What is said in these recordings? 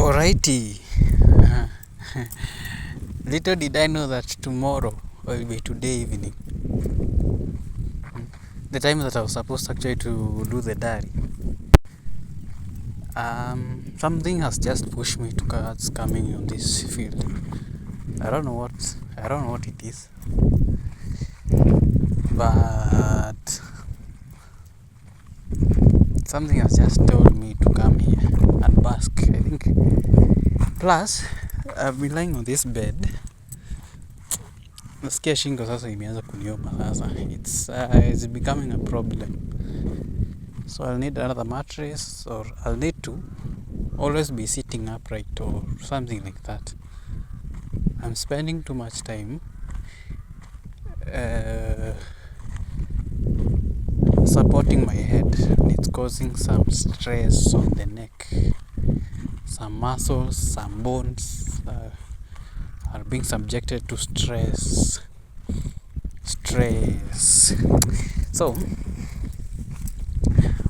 Alrighty. Little did I know that tomorrow will be today evening. The time that I was supposed actually to do the diary. Something has just pushed me towards coming on this field. I don't know what it is. But something has just told me to come here and bask, I think. Plus, I've been lying on this bed. Nasikia shingo sasa imeanza kuniuma sasa. It's becoming a problem. So I'll need another mattress, or I'll need to always be sitting upright or something like that. I'm spending too much time supporting my head, and it's causing some stress on the neck. Some muscles, some bones are being subjected to stress. So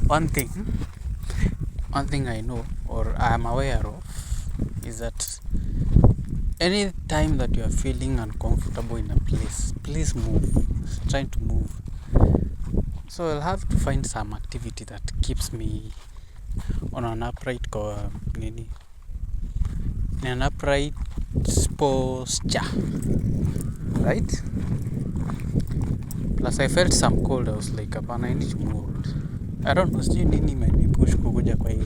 one thing I know, or I am aware of, is that any time that you are feeling uncomfortable in a place, please move. Try to move. So I'll have to find some activity that keeps me on an upright posture, right? Plus I felt some cold. I was like, apana, I need to move. I don't know, sijui nini imenipush kukuja kwa hii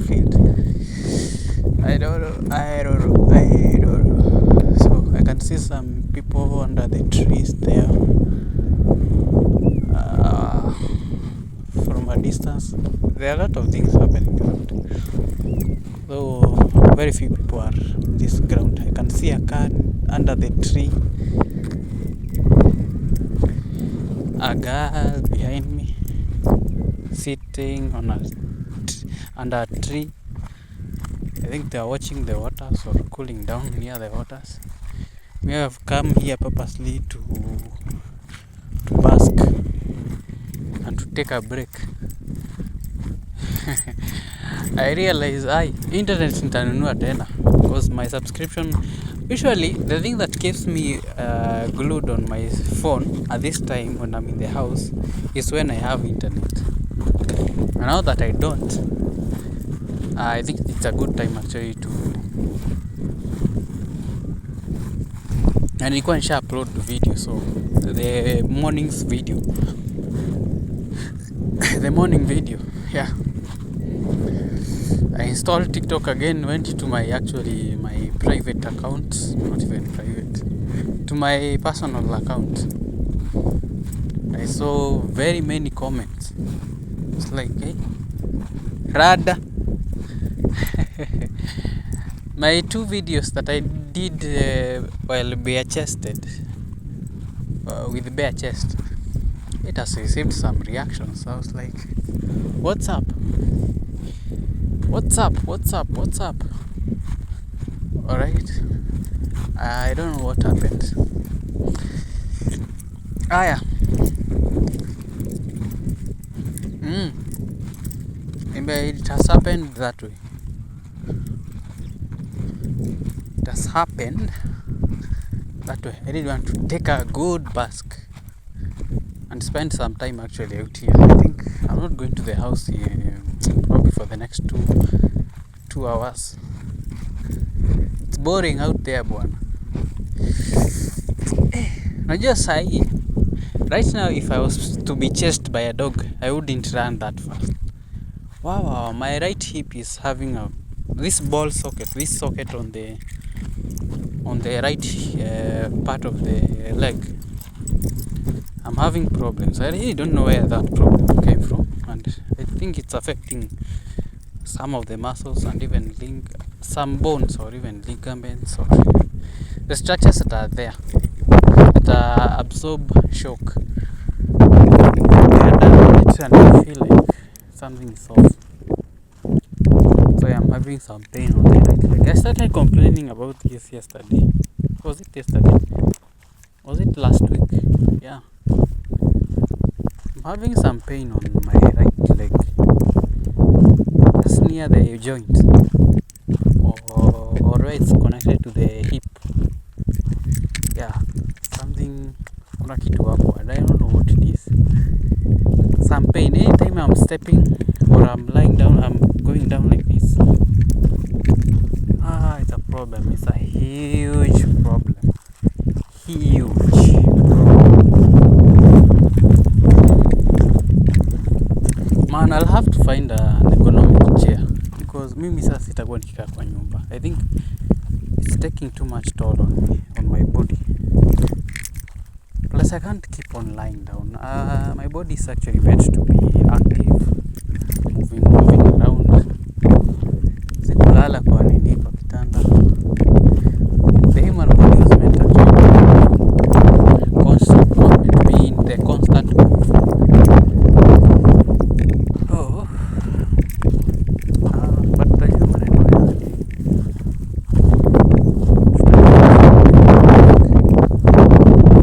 field. I don't know. So I can see some people under the trees there. From a distance, there are a lot of things happening around. Though very few people are on this ground. I can see a car under the tree. A girl behind me sitting on under a tree. I think they are watching the waters or cooling down near the waters. We have come here purposely to bask and to take a break. I realize internet nitanunua tena, because my subscription, usually the thing that keeps me glued on my phone at this time when I'm in the house is when I have internet. And now that I don't, I think it's a good time actually to, and you can share upload the video. So the morning video, yeah. I installed TikTok again, went to my private account, not even private, to my personal account. I saw very many comments. It's like, hey, Rada. My 2 videos that I did while bare chested, with bare chest, it has received some reactions. I was like, what's up? Alright, I don't know what happened. Yeah. It has happened that way. It has happened that way. I really want to take a good bask and spend some time actually out here. I think I'm not going to the house here, probably for the next 2 hours. It's boring out there, bwana. Najua sahi, right now, if I was to be chased by a dog, I wouldn't run that fast. Wow, my right hip is having this socket on the right part of the leg. I'm having problems. I really don't know where that problem came from, and I think it's affecting some of the muscles and even some bones or even ligaments or the structures that are there that absorb shock. And I feel like something is off. So I'm having some pain on the right leg. I started complaining about this yesterday. Was it yesterday? Was it last week? Yeah. I'm having some pain on my right leg, just near the joint, or where it's connected to the hip. Yeah, something, kuna kitu hapo, and I don't know what it is. Some pain anytime I'm stepping or I'm lying down, I'm going down like this. It's a problem. It's a huge problem. Huge man. I'll have to find an ergonomic chair because mimi sasa sitakuwa nikikaa kwa nyumba. I think it's taking too much toll on me, on my body. Plus I can't keep on lying down. My body is actually meant to be active, moving around. Sikulala kwa nini kwa kitanda. The human body is meant actually to be in the constant move. But the human body,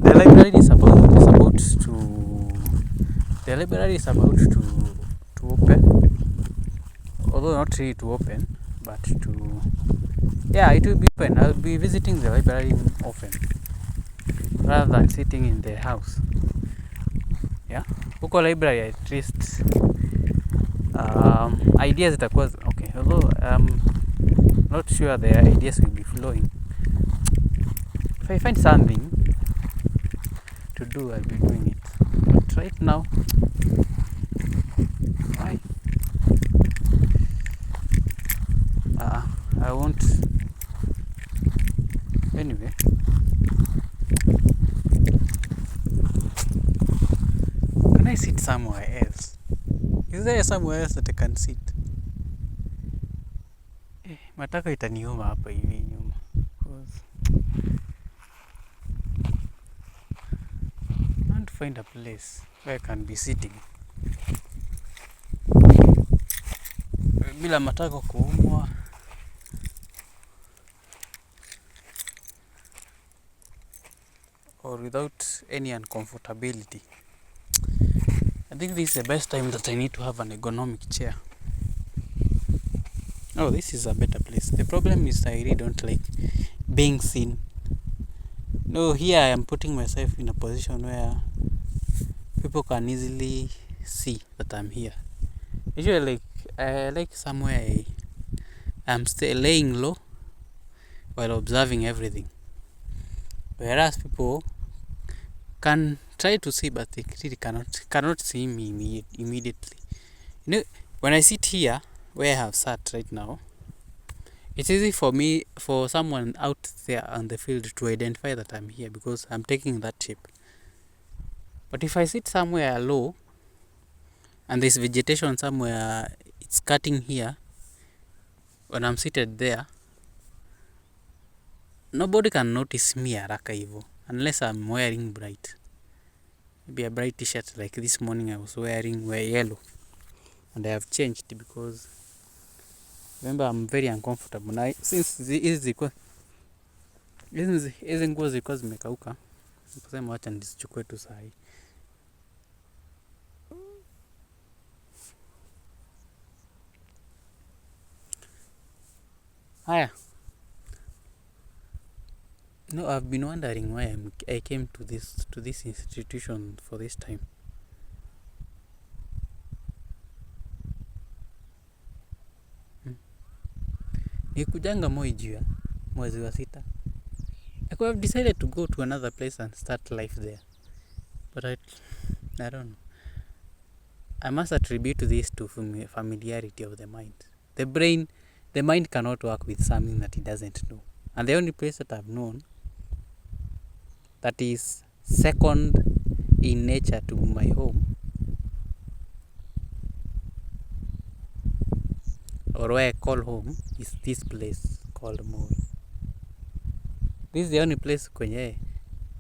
the library is about to open, although not really to open, but to, yeah, it will be open. I'll be visiting the library often rather than sitting in the house. Yeah, huko library at least ideas zitakuwa okay, although not sure the ideas will be flowing. If I find something to do, I'll be doing it. But right now, I won't. Anyway, can I sit somewhere else? Is there somewhere else that I can sit? Mataka itaniuma hapa hivi nyuma. I want to find a place where I can be sitting bila matako kuumwa. Or without any uncomfortability. I think this is the best time that I need to have an ergonomic chair. Oh, this is a better place. The problem is I really don't like being seen. No, here I am putting myself in a position where people can easily see that I'm here. Usually, I like somewhere I'm still laying low while observing everything. Whereas people can try to see, but they really cannot see me immediately. You know, when I sit here where I have sat right now, it's easy for someone out there on the field to identify that I'm here because I'm taking that shape. But if I sit somewhere low and there's vegetation somewhere, it's cutting here, when I'm seated there, nobody can notice me haraka hivyo unless I'm wearing bright. Maybe a bright t-shirt like this morning I was wearing yellow. And I have changed because remember I'm very uncomfortable. Now since hizi nguo zilikuwa zimekauka, nikasema wacha nizichukue tu saa hii. Haya. No, I've been wondering why I came to this institution for this time. Nikujanga Moi mwezi wa 6. I could have decided to go to another place and start life there. But I don't know. I must attribute this to familiarity of the mind. The mind cannot work with something that it doesn't know. And the only place that I've known that is second in nature to my home, or where I call home, is this place called Moi. This is the only place kwenye,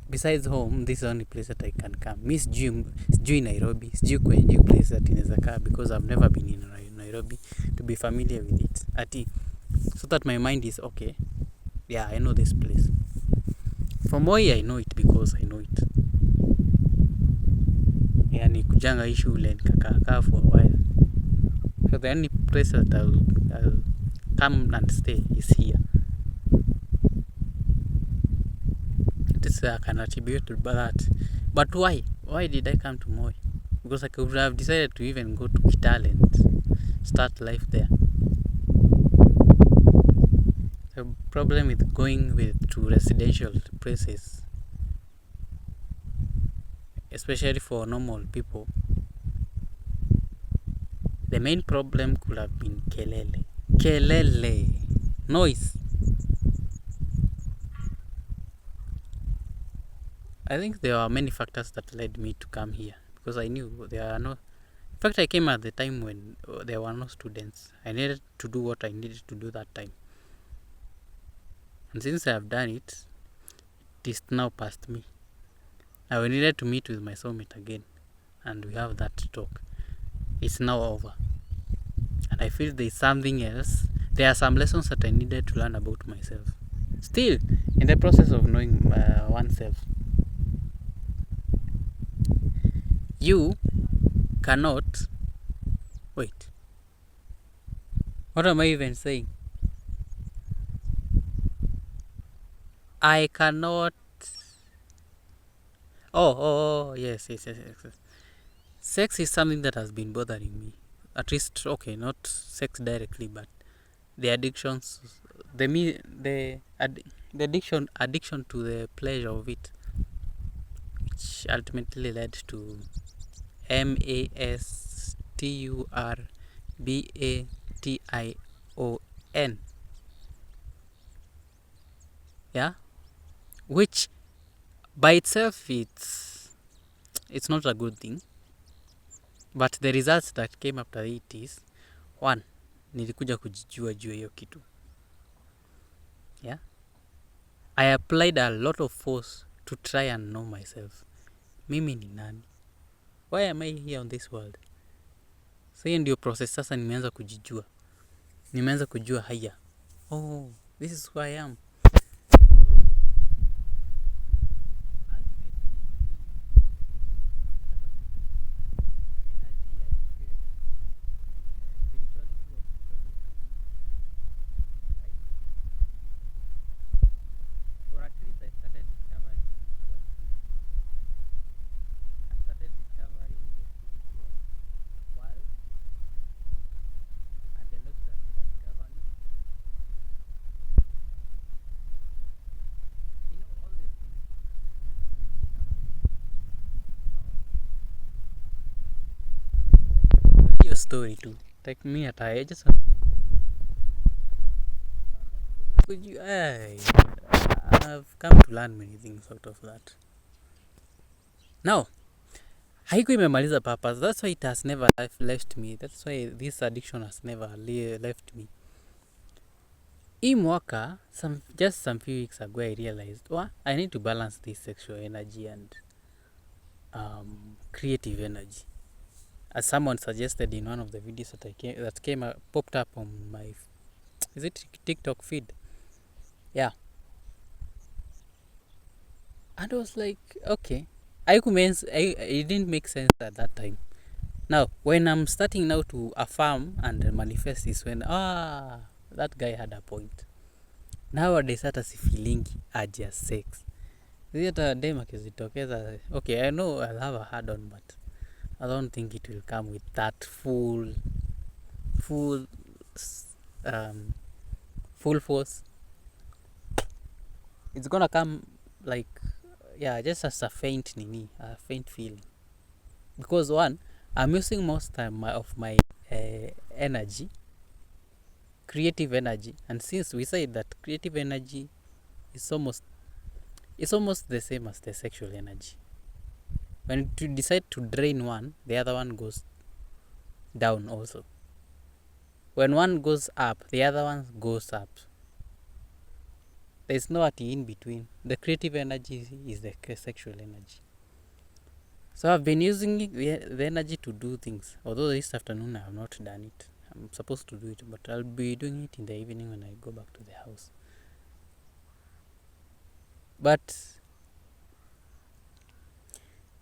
besides home, this is the only place that I can come. Mi sijui Nairobi, sijui kwenye place that inaweza kaa because I've never been in Nairobi to be familiar with it. So that my mind is okay. Yeah, I know this place. For Moi, I know it because I know it. Yani kujanga hii shule nikakaa for a while. So the only place that I'll come and stay is here. I can attribute to that. But why? Why did I come to Moi? Because I could have decided to even go to Kitale and start life there. The problem with going to residential places, especially for normal people, the main problem could have been kelele. Kelele. Noise. I think there are many factors that led me to come here because I knew there are no. In fact, I came at the time when there were no students. I needed to do what I needed to do that time. And since I have done it, it is now past me. Now I needed to meet with my soulmate again and we have that talk. It's now over. And I feel there is something else. There are some lessons that I needed to learn about myself. Still, in the process of knowing oneself, you cannot. Wait. What am I even saying? I cannot. Yes. Sex is something that has been bothering me. At least, okay, not sex directly, but the addictions, the addiction to the pleasure of it, which ultimately led to MASTURBATION. Yeah, which by itself it's not a good thing, but the results that came after it is one, nilikuja kujijua juu hiyo kitu. Yeah, I applied a lot of force to try and know myself. Mimi ni nani? Why am I here on this world? So hiyo ndio process sasa nimeanza kujijua. Nimeanza kujua haya. Oh, this is who I am. Story too. Like me at I just I've come to learn many things out of that. Now, haiko imemaliza purpose. That's why it has never left me. That's why this addiction has never left me. Hii mwaka, just some few weeks ago, I realized, I need to balance this sexual energy and creative energy. As someone suggested in one of the videos that popped up on my, is it TikTok feed? Yeah. And I was like, okay. It didn't make sense at that time. Now, when I'm starting now to affirm and manifest is when, that guy had a point. Nowadays hata sifilingi haja sex. Hizi hata dem akizitokeza, okay, I know I'll have a hard on, but I don't think it will come with that full force. It's gonna come like, just as a faint feeling. Because one, I'm using most time of my energy, creative energy, and since we said that creative energy is almost the same as the sexual energy. When you decide to drain one, the other one goes down also. When one goes up, the other one goes up. There's no in between. The creative energy is the sexual energy. So I've been using the energy to do things. Although this afternoon I have not done it. I'm supposed to do it, but I'll be doing it in the evening when I go back to the house. But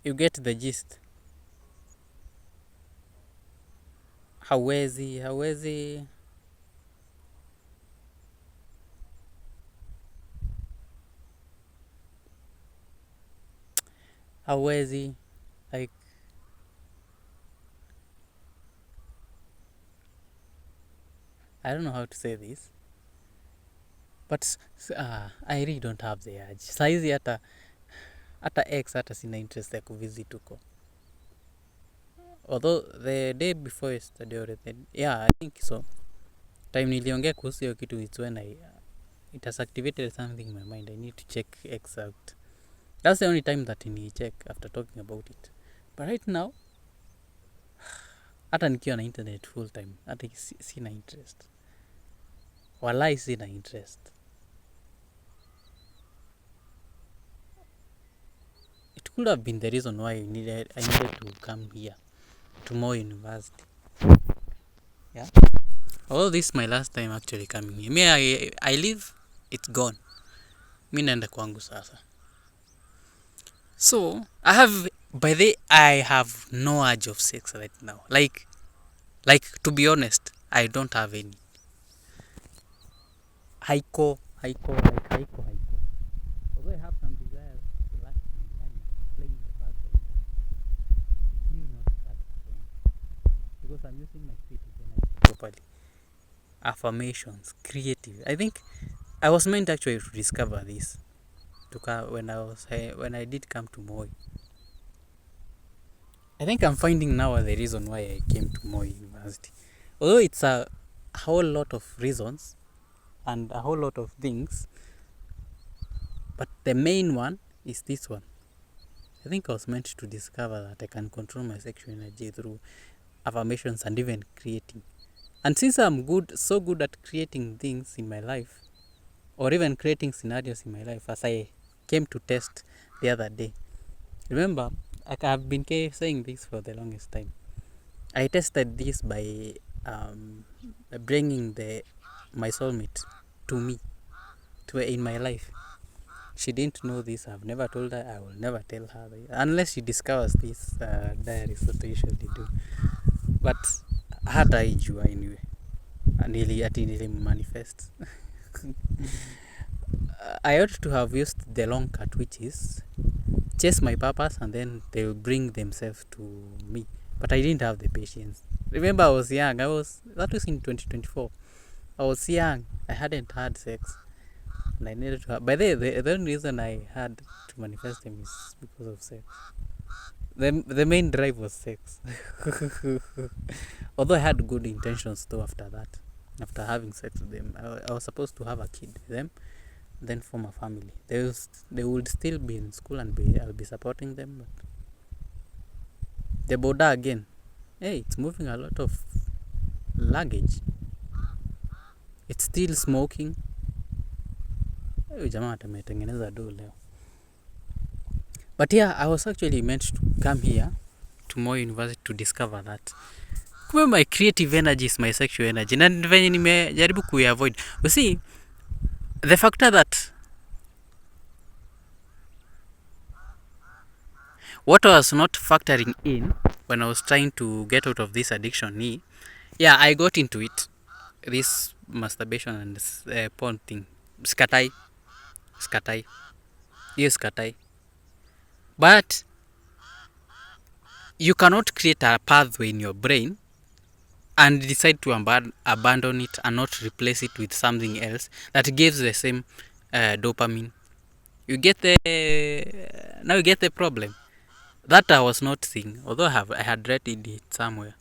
you get the gist. Hawezi hauwezi like, I don't know how to say this, but I really don't have the urge saizi. Hata x hata sina interest ya kuvisit huko, although the day before yesterday or yeah, I think so, time niliongea kuhusu hiyo kitu, it's when it has activated something in my mind. I need to check x out. That's the only time that ni check after talking about it, but right now hata nikiwa na internet full time hata sina interest, walai sina interest. It could have been the reason why I needed to come here to Moi University. Yeah. Although this is my last time actually coming here. Me, I leave, it's gone. Mi naenda kwangu sasa. So, I have no urge of sex right now. Like to be honest, I don't have any. Haiko. Although I have some desires to relax and playing the background, it's not that strong. Because I'm using my creative energy properly. Affirmations, creative. I think I was meant actually to discover this when I did come to Moi. I think I'm finding now the reason why I came to Moi University. Although it's a whole lot of reasons and a whole lot of things, but the main one is this one. I think I was meant to discover that I can control my sexual energy through affirmations and even creating. And since I'm so good at creating things in my life, or even creating scenarios in my life, as I came to test the other day. Remember, I've been saying this for the longest time. I tested this by bringing my soulmate to me, in my life. She didn't know this. I've never told her. I will never tell her, unless she discovers this diaries that I usually do. But hata haijua anyway. Nili manifest. I ought to have used the long cut, which is chase my purpose and then they will bring themselves to me. But I didn't have the patience. Remember, I was young. That was in 2024. I was young. I hadn't had sex. And I needed to have. By the only reason I had to manifest them is because of sex. The main drive was sex. Although I had good intentions though after that. After having sex with them, I was supposed to have a kid with them, then form a family. They would still be in school and I'll be supporting them. But the border again, hey, it's moving a lot of luggage. It's still smoking. Hey, jamaa ametengeneza do leo. But yeah, I was actually meant to come here to Moi University to discover that. Kumbe my creative energy is my sexual energy. Na venye nimejaribu kuiavoid. You see, the factor that what I was not factoring in when I was trying to get out of this addiction, yeah, I got into it. This masturbation and porn thing. Skatai. Yes, skatai. But you cannot create a pathway in your brain and decide to abandon it and not replace it with something else that gives the same dopamine. You get the problem. That I was not seeing, although I had read it somewhere.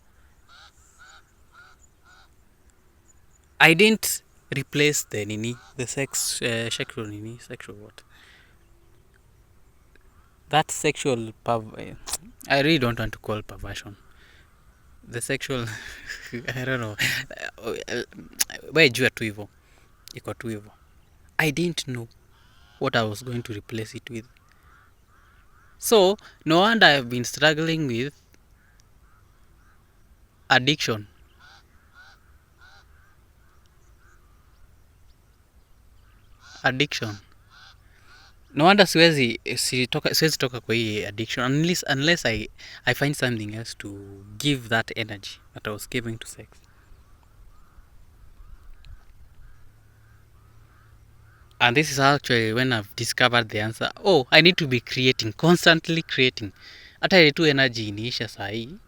I didn't replace the sexual what? That sexual I really don't want to call perversion. The sexual I don't know. Wewe jua tu hivyo. Iko tu hivyo. I didn't know what I was going to replace it with. So, no wonder I've been struggling with addiction. No wonder siwezi toka kwa hii addiction unless I find something else to give that energy that I was giving to sex. And this is actually when I've discovered the answer. Oh, I need to be creating, constantly creating. Hata ile tu energy iniisha sahi.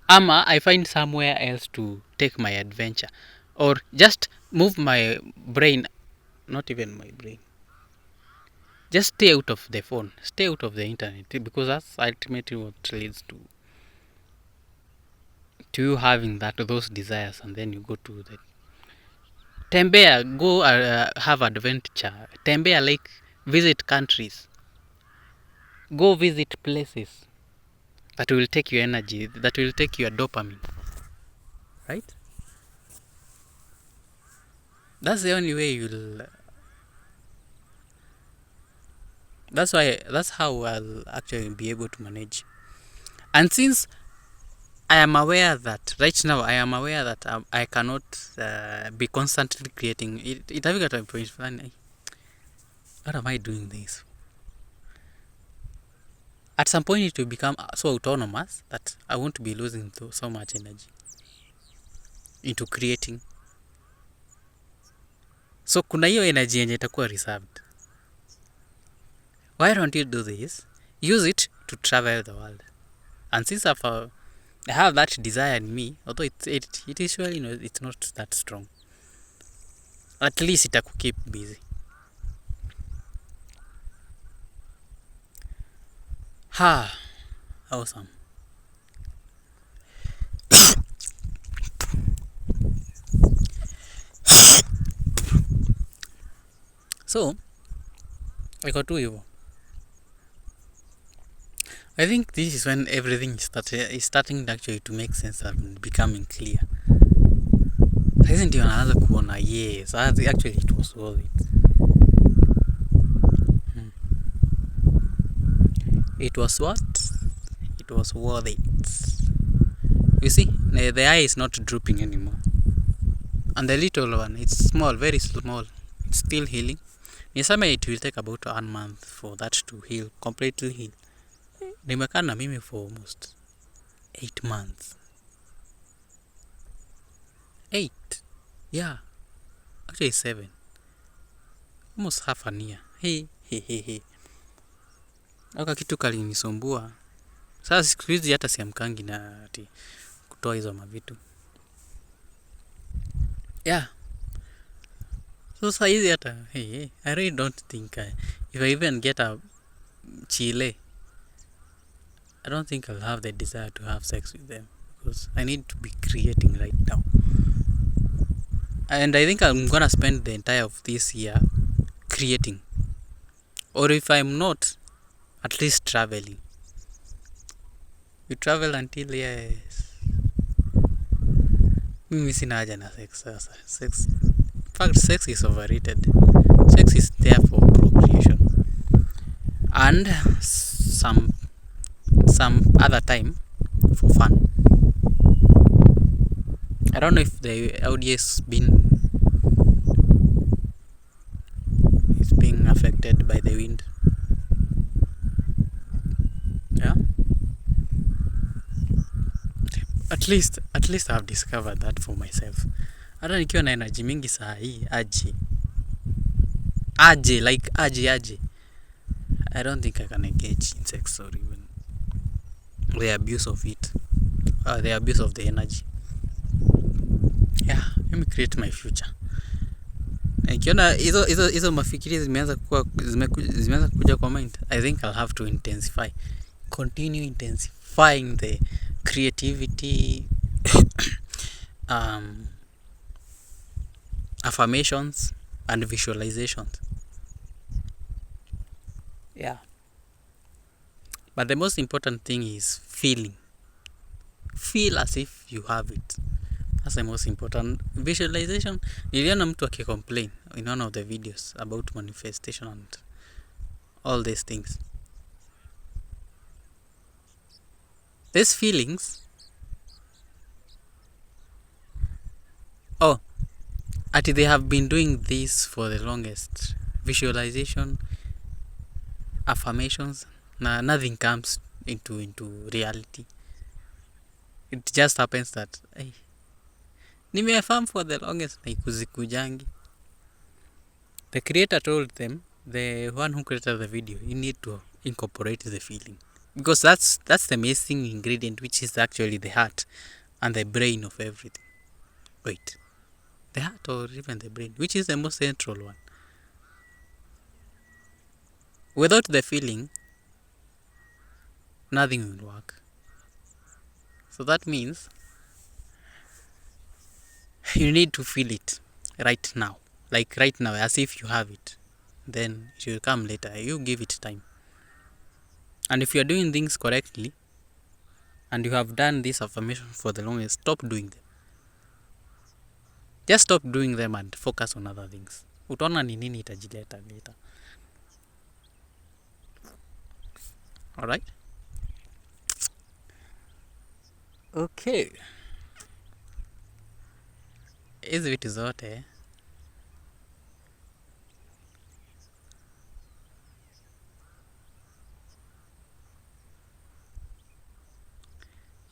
Ama I find somewhere else to take my adventure. Or just move my brain, not even my brain. Just stay out of the phone, stay out of the internet, because that's ultimately what leads to you having those desires, and then you go to the tembea, go have adventure, tembea, like visit countries, go visit places that will take your energy, that will take your dopamine, right? That's the only way you'll. That's how I'll actually be able to manage. And since I am aware that right now I cannot be constantly creating. Itafika to a point fulani, what am I doing this? At some point it will become so autonomous that I won't be losing so much energy into creating. So kuna hiyo energy yenye itakuwa reserved. Why don't you do this? Use it to travel the world. And since I have that desire in me, although it is surely, it's not that strong. At least itaku keep busy. Ha, awesome. So iko tu hivyo. I think this is when everything is starting actually to make sense and becoming clear. Sasa ndio naanza kuona yes, actually it was worth it. It was what? It was worth it. You see, the eye is not drooping anymore. And the little one, it's small, very small. It's still healing. Niseme it will take about 1 month for that to heal, completely heal. Nimekaa na mimi for almost 8 months. 8? Yeah. Actually 7. Almost half an year. Hey. Aka kitu kalinisumbua. Sasa siku hizi hata siamkangi na ati kutoa hizo mavitu. Yeah. So saa hizi hata, I really don't think if I even get a chile, I don't think I'll have the desire to have sex with them, because I need to be creating right now. And I think I'm gonna spend the entire of this year creating. Or if I'm not, at least traveling. You travel until, yes. Mimi sina haja na sex sasa. In fact, sex is overrated. Sex is there for procreation. And some other time for fun. I don't know if the audio is being affected by the wind. Yeah. At least I've discovered that for myself. Hata nikiwa na energy mingi saa hii aje. I don't think I can engage in sex or even the abuse of it. The abuse of the energy. Yeah, let me create my future. Nikiona hizo mafikiri zimeanza kuja kwa mind, I think I'll have to continue intensifying the creativity, affirmations and visualizations. Yeah. But the most important thing is feeling. Feel as if you have it. That's the most important. Visualization, niliona mtu akicomplain in one of the videos about manifestation and all these things. These feelings, they have been doing this for the longest. Visualization, affirmations, nothing comes into reality. It just happens that nimeaffirm for the longest na ikuzikujangi. The creator told them, the one who created the video, you need to incorporate the feeling, because that's the missing ingredient, which is actually the heart and the brain of everything. Wait, the heart or even the brain, which is the most central one. Without the feeling, nothing will work. So that means you need to feel it right now, like right now, as if you have it. Then it will come later. You give it time. And if you are doing things correctly, and you have done this affirmation for the longest, stop doing them. Just stop doing them and focus on other things. Utaona ni nini itajileta later. Alright? Okay. Hizi vitu zote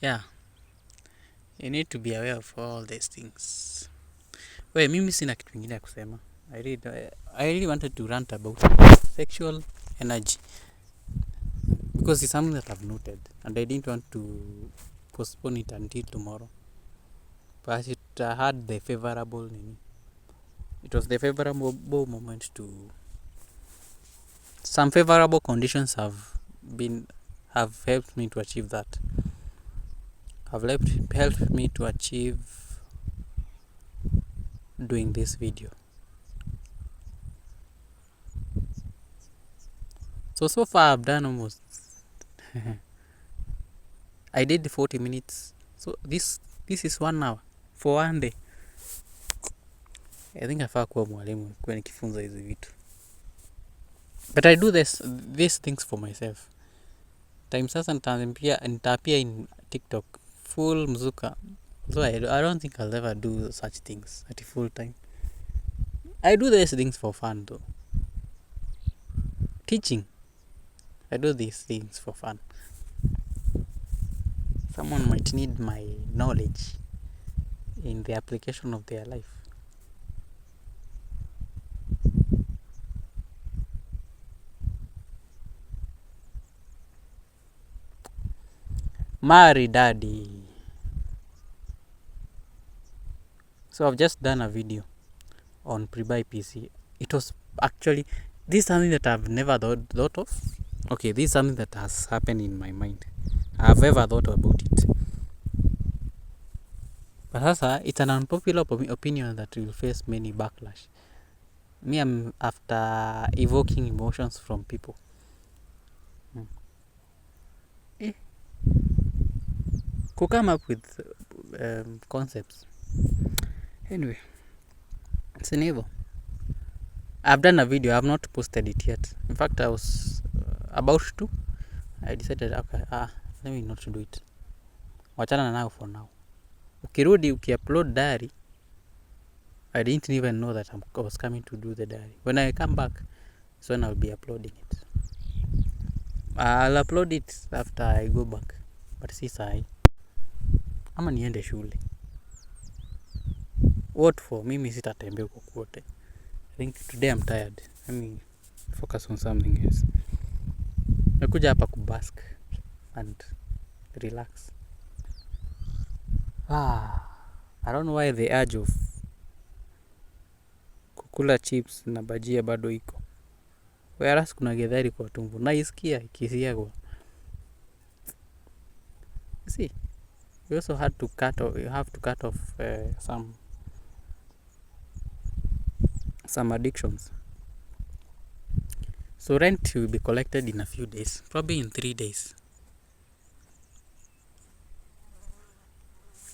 yeah, you need to be aware of all these things. We, mimi sina kitu kingine ya kusema. I really wanted to rant about sexual energy, because it's something that I've noted and I didn't want to postpone it until tomorrow. But it had the favorable nini. It was the favorable moment to some favorable conditions have helped me to achieve that. Have helped me to achieve doing this video. So far I've done almost I did 40 minutes. So this is 1 hour for one day. I think nafaa kuwa mwalimu kwa nikifunza hizi vitu. But I do these things for myself. Time sasa nitapia in TikTok full mzuka. So I don't think I'll ever do such things at full time. I do these things for fun though. Teaching, I do these things for fun. Someone might need my knowledge in the application of their life. Marry daddy. So I've just done a video on pre-buy PC. It was actually, this is something that I've never thought of. Okay, this is something that has happened in my mind. I've ever thought about it. But sasa, it's an unpopular opinion that will face many backlash. Me, I'm after evoking emotions from people. Could come up with concepts. Anyway, it's an evil. I've done a video, I've not posted it yet. In fact, I was about to. I decided, okay, let me not do it. Wachana nayo for now. Ukirudi, ukiupload diary, I didn't even know that I was coming to do the diary. When I come back, that's when I'll be uploading it. I'll upload it after I go back. But si sahi. Ama niende shule. What for? Mimi sitatembea huko kwote. I think today I'm tired. Let me focus on something else. Nakuja hapa kubask and relax. I don't know why the urge of kukula chips na bajia bado iko. Whereas kuna gethari kwa tumbo. Naisikia ikisiagwa. See, you also have to cut off some addictions. So rent will be collected in a few days, probably in 3 days.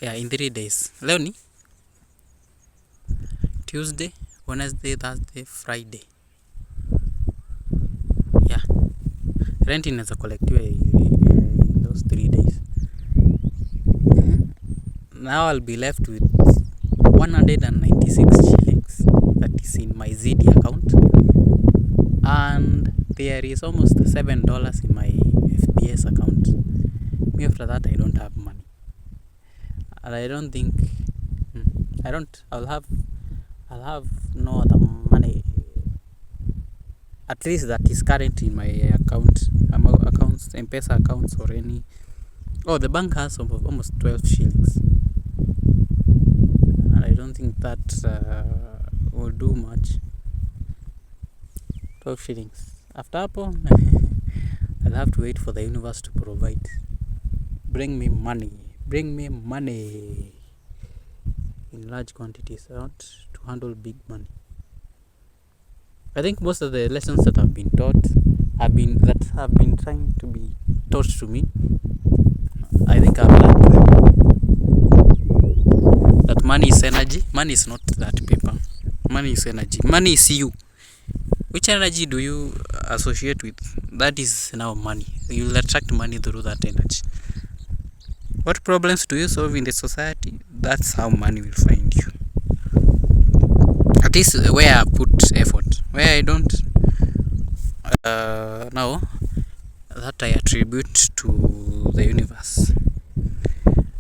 Yeah, in 3 days. Leo ni Tuesday, Wednesday, Thursday, Friday. Yeah, rent inaweza collectiwa in those 3 days. Now I'll be left with 196 shillings that is in my ZD account, and there is almost $7 in my FBS account. Me, after that, I don't have money, and I don't think I'll have no other money at least that is current in my accounts, M-Pesa accounts, or any. Oh, the bank has almost 12 shillings, and I don't think that will do much. 12 shillings. After Apple, I'll have to wait for the universe to provide. Bring me money. Bring me money in large quantities. I want to handle big money. I think most of the lessons that have been have been trying to be taught to me, I think I've learned them. That money is energy. Money is not that paper. Money is energy. Money is you. Which energy do you associate with? That is now money. You will attract money through that energy. What problems do you solve in the society? That's how money will find you. At least where I put effort. Where I don't, now that I attribute to the universe.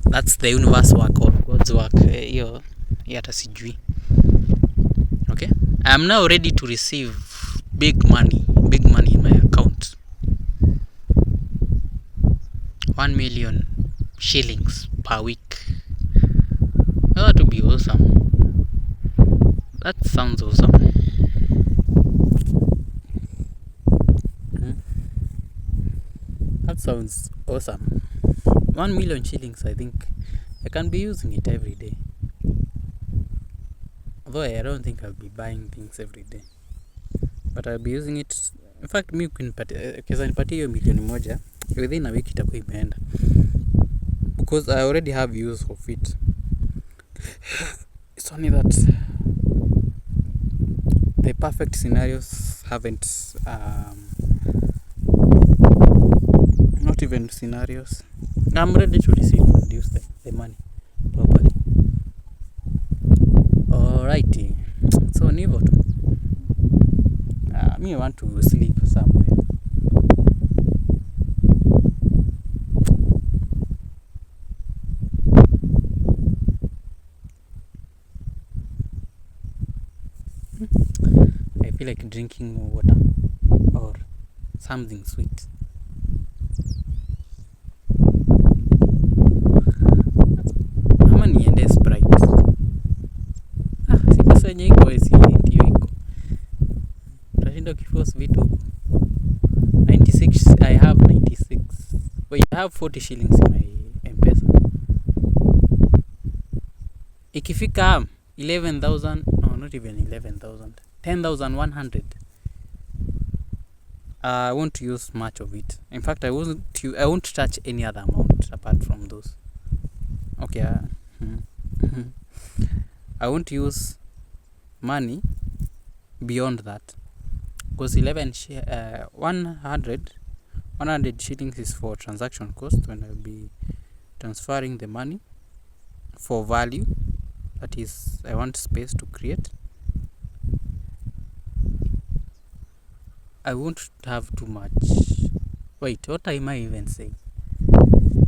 That's the universe work or God's work. Hiyo hata sijui. Okay, I am now ready to receive big money in my account. 1 million shillings per week. That would be awesome. That sounds awesome. That sounds awesome. 1 million shillings, I think I can be using it every day. Although I don't think I'll be buying things every day, but I'll be using it. In fact, mi ukinipatia hiyo milioni moja, within a week itakuwa imeenda, because I already have use of it. It's only that the perfect scenarios haven't, not even scenarios. I'm ready to receive and use the money properly. Alrighty, so ni hivyo tu. Me want to sleep somewhere. I feel like drinking more water or something sweet. Ama niende Sprite. Si pesa yenye iko ndio iko. Utashinda ukiforce vitu huko. 96, I have 96. Wait, I have 40 shillings in my M-Pesa. Ikifika 11,000, no, not even 11,000, 10,100. I won't use much of it. In fact, I won't touch any other amount apart from those. Okay. I won't use money beyond that, because 100 shillings is for transaction cost when I'll be transferring the money for value. That is, I want space to create. I won't have too much. Wait, what am I even saying?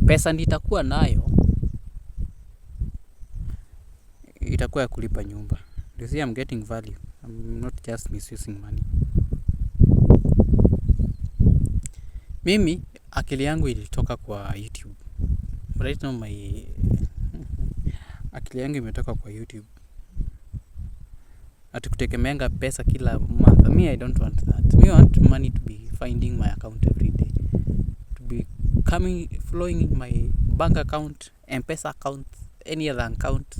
Pesa nitakuwa nayo itakuwa ya kulipa nyumba. You see, I'm getting value. I'm not just misusing money. Mimi akili yangu ilitoka kwa YouTube. Right now akili yangu imetoka kwa YouTube. Atukutegemeanga pesa kila month. Me, I don't want that. Me, I want money to be finding my account every day. To be flowing in my bank account, M-Pesa account, any other account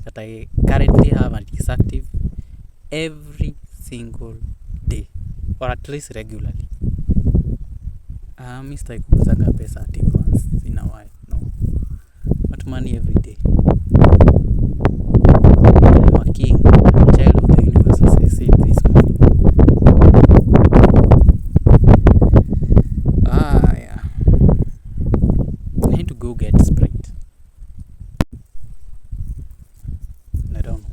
that I currently have and is active every single day, or at least regularly. Mi sitaki kukuzanga pesa ati once in a while. No. But money every day. I'm a king. I'm a child of the universe, as I said this morning. Yeah. I need to go get Sprite. I don't know.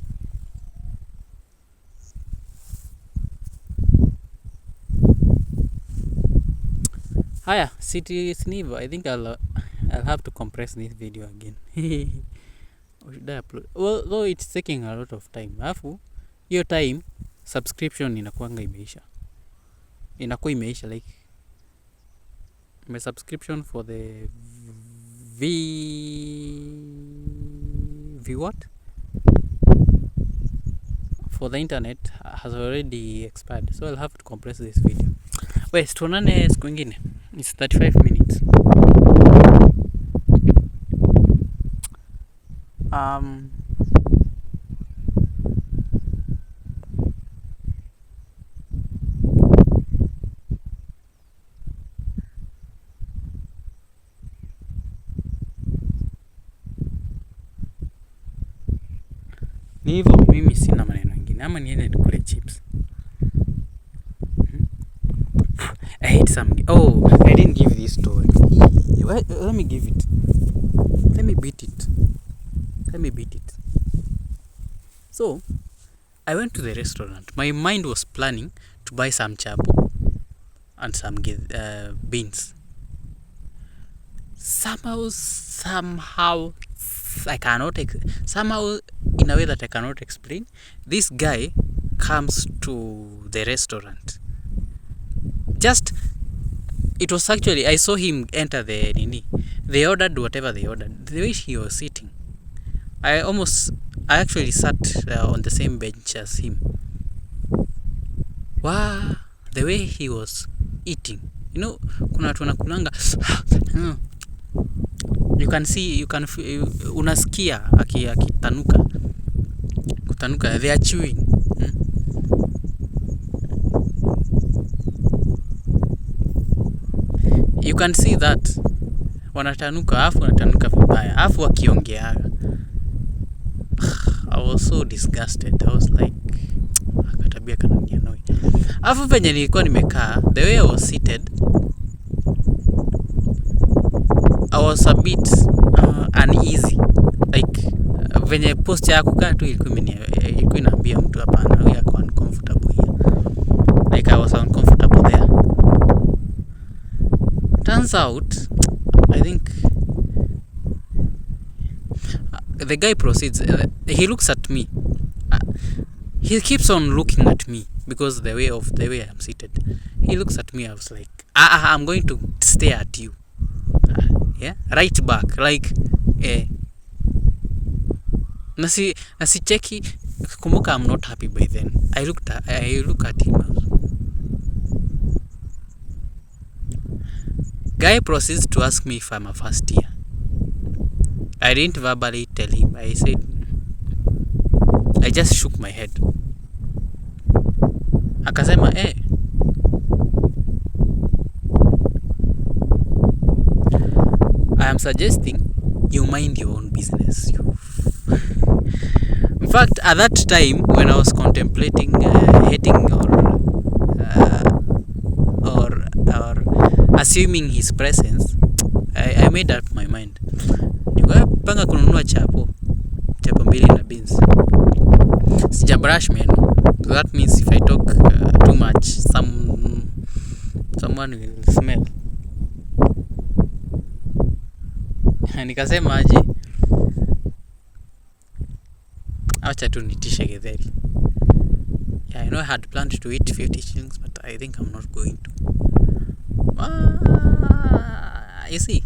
Haya, city snivo. I think I'll have to compress this video again. Or should I upload? Well, though it's taking a lot of time. Alafu hiyo time subscription inakuanga imeisha. inakuwa imeisha, like my subscription for the v what for the internet has already expired, so I'll have to compress this video. Wait, tuonane siku ingine. It's 35 minutes. Ni hivyo, mimi sina maneno mengine, ama niende nikule chips. I hate some. Oh, I didn't give this story. Let me give it. Let me beat it. So, I went to the restaurant. My mind was planning to buy some chapo and some beans. Somehow, somehow in a way that I cannot explain, this guy comes to the restaurant. It was actually, I saw him enter the nini. They ordered whatever they ordered. The way he was sitting, I actually sat on the same bench as him. Wow, the way he was eating. You know, kuna watu wanakulanga. You can feel, unasikia akitanuka. Kutanuka, they are chewing. You can see that wanatanuka, afu wanatanuka vibaya, afu wakiongeaga. I was so disgusted. I was like, akatabia kanani annoy. Afu venye nilikuwa nimekaa, the way I was seated, I was a bit uneasy. Like venye posture ya kukaa tu ilikuwa inaambia mtu hapana, wewe uko uncomfortable here. Like I was uncomfortable there. Turns out, I think the guy proceeds. He looks at me. He keeps on looking at me because the way I'm seated. He looks at me. I was like, I'm going to stare at you. Yeah, right back. Like, nasi cheki. Kumbuka, I'm not happy by then. I look at him. Guy proceeds to ask me if I'm a first year. I didn't verbally tell him. I just shook my head. Akasema, I am suggesting you mind your own business. In fact, at that time, when I was contemplating hating or assuming his presence, I made up my mind. Panga kununua chapo mbili na beans. Sija brush meno. So that means if I talk too much, someone will smell. Nikasema aje, acha tu nitishe githeri. Yeah, I know I had planned to eat 50 shillings, but I think I'm not going to. You see,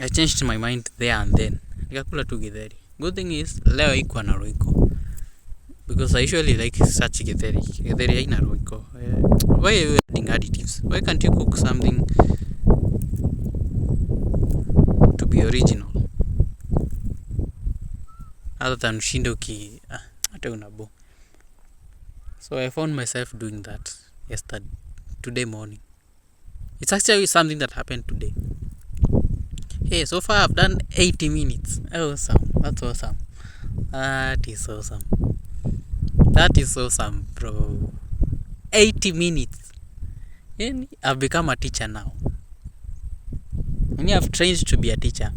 I changed my mind there and then. Nikakula tu githeri. Good thing is, leo iko na roiko. Because I usually like such githeri. Githeri haina roiko. Why are you adding additives? Why can't you cook something to be original? Other than ushinde hata unabo. So I found myself doing that today morning. It's actually something that happened today. Hey, so far I've done 80 minutes. Awesome. That's awesome. That is awesome, bro. 80 minutes. I've become a teacher now. And I've trained to be a teacher.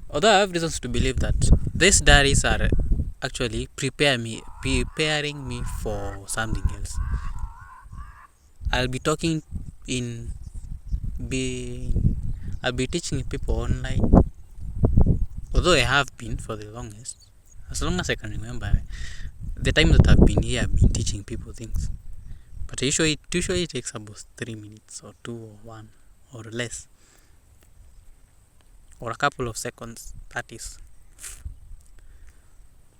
Although I have reasons to believe that these diaries are actually preparing me for something else. I'll be teaching people online. Although I have been for the longest, as long as I can remember, the time that I've been here, I've been teaching people things. But usually it takes about 3 minutes or 2 or 1 or less. Or a couple of seconds, that is.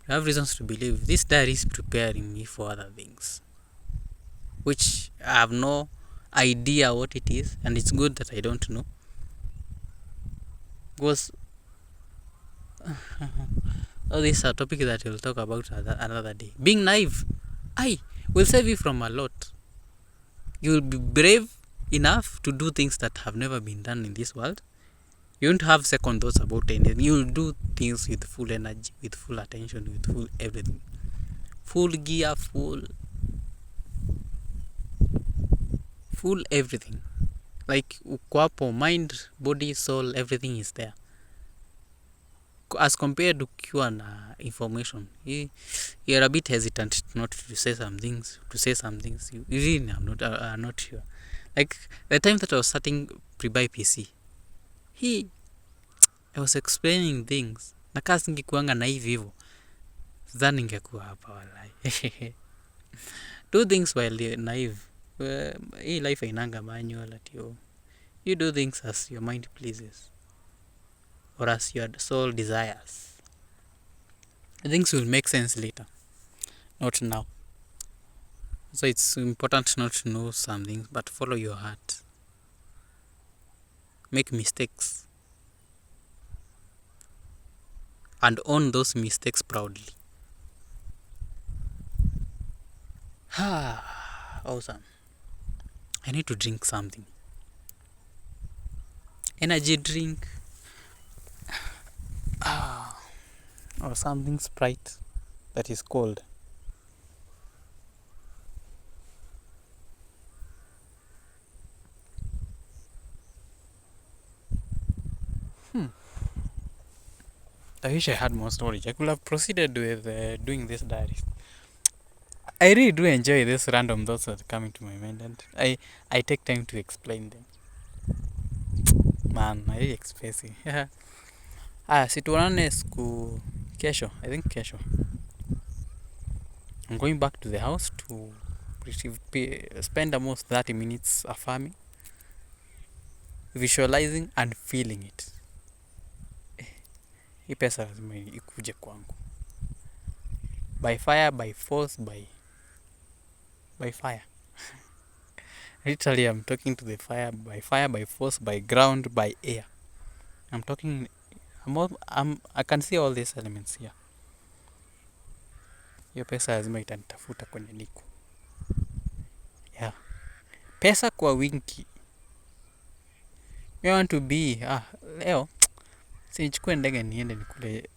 I have reasons to believe this diary is preparing me for other things, which I have no idea what it is, and it's good that I don't know. Because this is a topic that we'll talk about another day. Being naive, I will save you from a lot. You will be brave enough to do things that have never been done in this world. You won't have second thoughts about anything. You'll do things with full energy, with full attention, with full everything. Full gear, full everything. Like ukwapo, mind, body, soul, everything is there. As compared to ukiwa na information, you're a bit hesitant not to say some things. You really are not sure. Like the time that I was starting pre-buy PC, I was explaining things na kaa singekuanga na hivi hivyo sidhani ningekuwa hapa walai. Do things while naive. Hii life hainanga manual at you do things as your mind pleases or as your soul desires. Things will make sense later, not now. So it's important not to know some things, but follow your heart. Make mistakes and own those mistakes proudly. Awesome. I need to drink something. Energy drink. Or something Sprite that is cold. I wish I had more storage. I could have proceeded with doing this diary. I really do enjoy this random thoughts that come into my mind, and I take time to explain them. Man, I really express it. Situonane siku kesho. I think kesho. I'm going back to the house to spend almost 30 minutes affirming, visualizing and feeling it. Hii pesa lazima ikuje kwangu. By fire, by force, by fire. Literally, I'm talking to the fire, by force, by ground, by air. I can see all these elements here. Hiyo pesa lazima itanitafuta kwenye niko. Yeah. Pesa kwa wingi. I want to be, leo, nichukue ndege niende nikule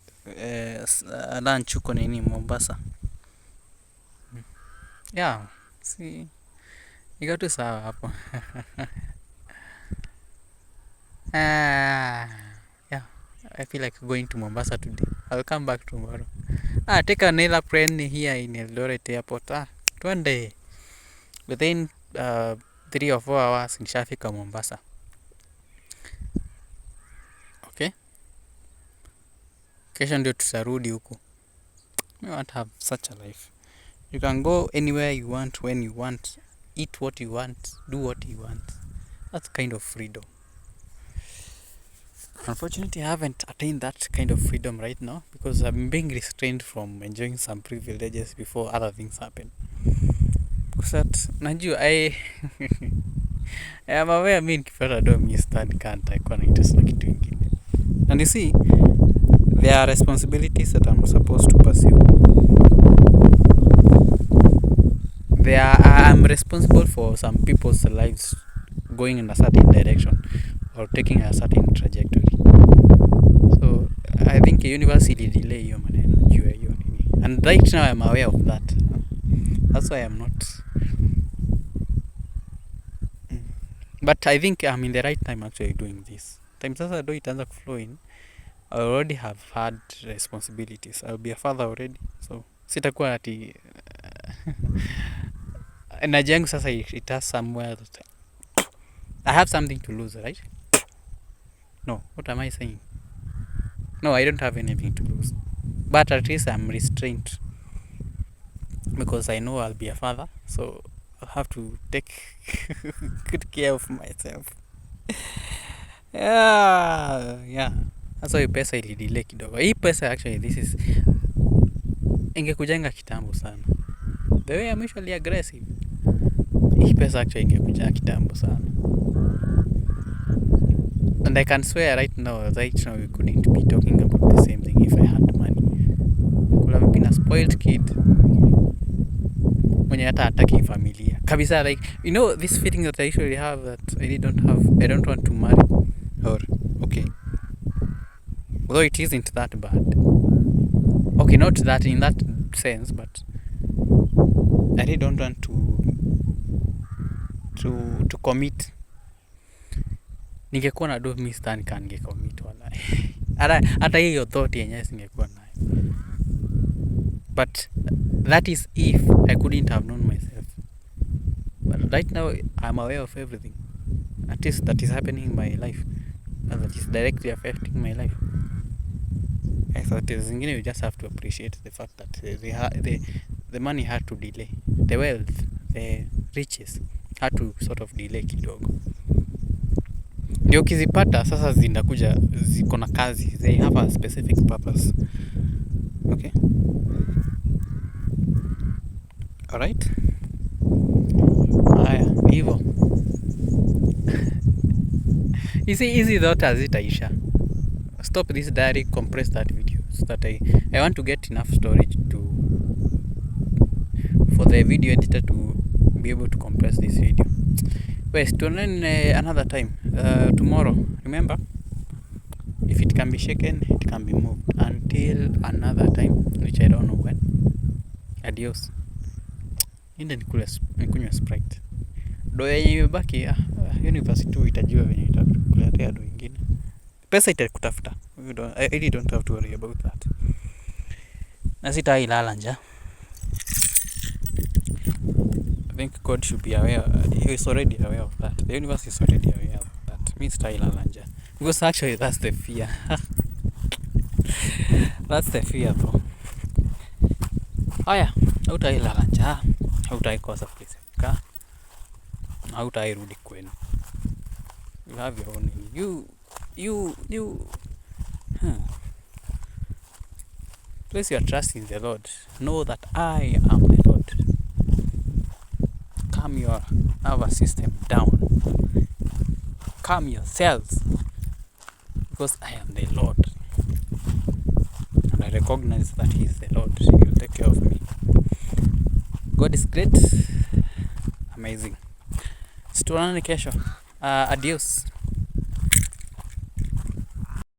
lunch huko nini Mombasa. Yeah, iko tu sawa hapo. Yeah, I feel like going to Mombasa today. I'll come back tomorrow. Take another plane here in Eldoret airport. Twende. Within 3 or 4 hours nishafika Mombasa. Okay? Kesho ndio tutarudi huku. You want to have such a life. You can go anywhere you want, when you want, eat what you want, do what you want. That's kind of freedom. Unfortunately, I haven't attained that kind of freedom right now because I'm being restrained from enjoying some privileges before other things happen. Because najua I am aware mimi nikipata do mimi stand can't ikuwa na interest na kitu kingine. And you see, there are responsibilities that I'm supposed to pursue. I'm responsible for some people's lives going in a certain direction or taking a certain trajectory. So I think university delay hiyo maneno juu ya hiyo nini. And right now I'm aware of that. That's why I'm not. But I think I'm in the right time actually doing this. Time sasa do itaanza flow in. I already have had responsibilities. I'll be a father already. So sitakuwa ati energy yangu sasa it has somewhere that I have something to lose, right? No, what am I saying? No, I don't have anything to lose. But at least I'm restrained. because I know I'll be a father, so I'll have to take good care of myself. Yeah. Sasa hii pesa ilidelay kidogo. Hii pesa actually ingekujanga kitambo sana. The way I'm usually aggressive. Hii pesa actually ingekuja kitambo sana. And I can swear right now we couldn't be talking about the same thing if I had money. I could have been a spoiled kid. Mwenye hata hataki familia. Kabisa, like, you know this feeling that I usually have that I don't want to marry. Or, okay. Although it isn't that bad. Okay, not that in that sense, but I really don't want to commit. Ningekuwa na do mi stand kan ningecommit wala. Hata hiyo thought yenyewe singekuwa nayo. But that is if I couldn't have known myself. But right now I'm aware of everything. At least that is happening in my life. And that is directly affecting my life. I thought zingine you just have to appreciate the fact that the money had to delay. The wealth, the riches had to sort of delay kidogo. Ndio ukizipata sasa zinakuja ziko na kazi. They have a specific purpose. Okay? Alright? Haya, hivyo. Hizi zote hazitaisha. Stop this diary, compress that video so that I want to get enough storage for the video editor to be able to compress this video. Wait, tuonane another time. Tomorrow, remember, if it can be shaken, it can be moved. Until another time, which I don't know when. Adios. Ninde nikunywe Sprite. Do yenye imebaki, university tu itajua venye itakuletea do ingine. Pesa itakutafuta. I really don't have to worry about that. Na sitailala njaa. I think God should be aware. He is already aware of that. The universe is already aware of that. Me sitailala njaa. Because actually that's the fear. That's the fear though. Haya, hautailala njaa. Hautaikosa place kukaa. Hautairudi kwenu. You have your own. You place your trust in the Lord. Know that I am the Lord. Calm your nervous system down. Calm yourselves. Because I am the Lord. And I recognize that He is the Lord. He will take care of me. God is great. Amazing. Situonane kesho. Adios.